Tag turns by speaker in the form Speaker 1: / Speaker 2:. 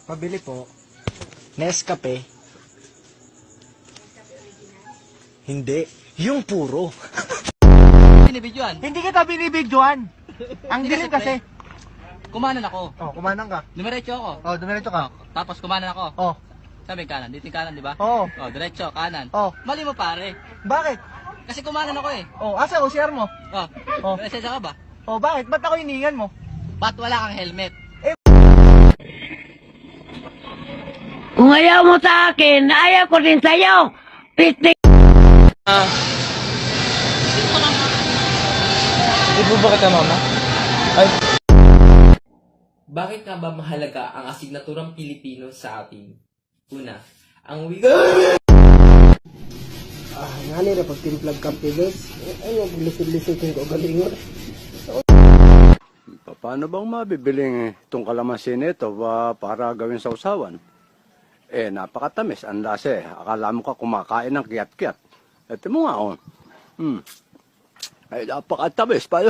Speaker 1: Pabili po. Nescafe. Hindi. Yung puro.
Speaker 2: Binibidyoan.
Speaker 1: Hindi kita binibidyoan. Ang dilim kasi.
Speaker 2: Kumanan ako.
Speaker 1: Oh, kumanang ka.
Speaker 2: Dumiretso ako.
Speaker 1: Oh, dumiretso ka.
Speaker 2: Tapos kumanan ako.
Speaker 1: Oh,
Speaker 2: Sabi kanan. Dito yung kanan, di ba?
Speaker 1: Oo.
Speaker 2: Oh, diretso, kanan.
Speaker 1: Oh.
Speaker 2: Mali mo pare.
Speaker 1: Bakit?
Speaker 2: Kasi kumanan ako eh.
Speaker 1: Oh, asa OCR mo?
Speaker 2: Oh.
Speaker 1: Oh.
Speaker 2: Presensya ka ba?
Speaker 1: Oh, bakit? Ba't ako hiningan mo?
Speaker 2: Ba't wala kang helmet?
Speaker 3: Kung ayaw mo sa akin, ayaw ko din sa'yo. Pistik!
Speaker 1: Di po ba kita, mama? Ay,
Speaker 4: Bakit nga ba mahalaga ang asignaturang Pilipino sa atin? Una, ang wika...
Speaker 1: nani na pagtimplag kampi, guys. Ay, naglisod-lisod ko galingon.
Speaker 5: Paano bang mabibiling itong kalamansi nito para gawin sa usawan? Napakatamis. Ang lasa eh. Akala mo ka kumakain ng kiyat-kiyat. Ito mo nga, oh. Ay, napakatamis pa.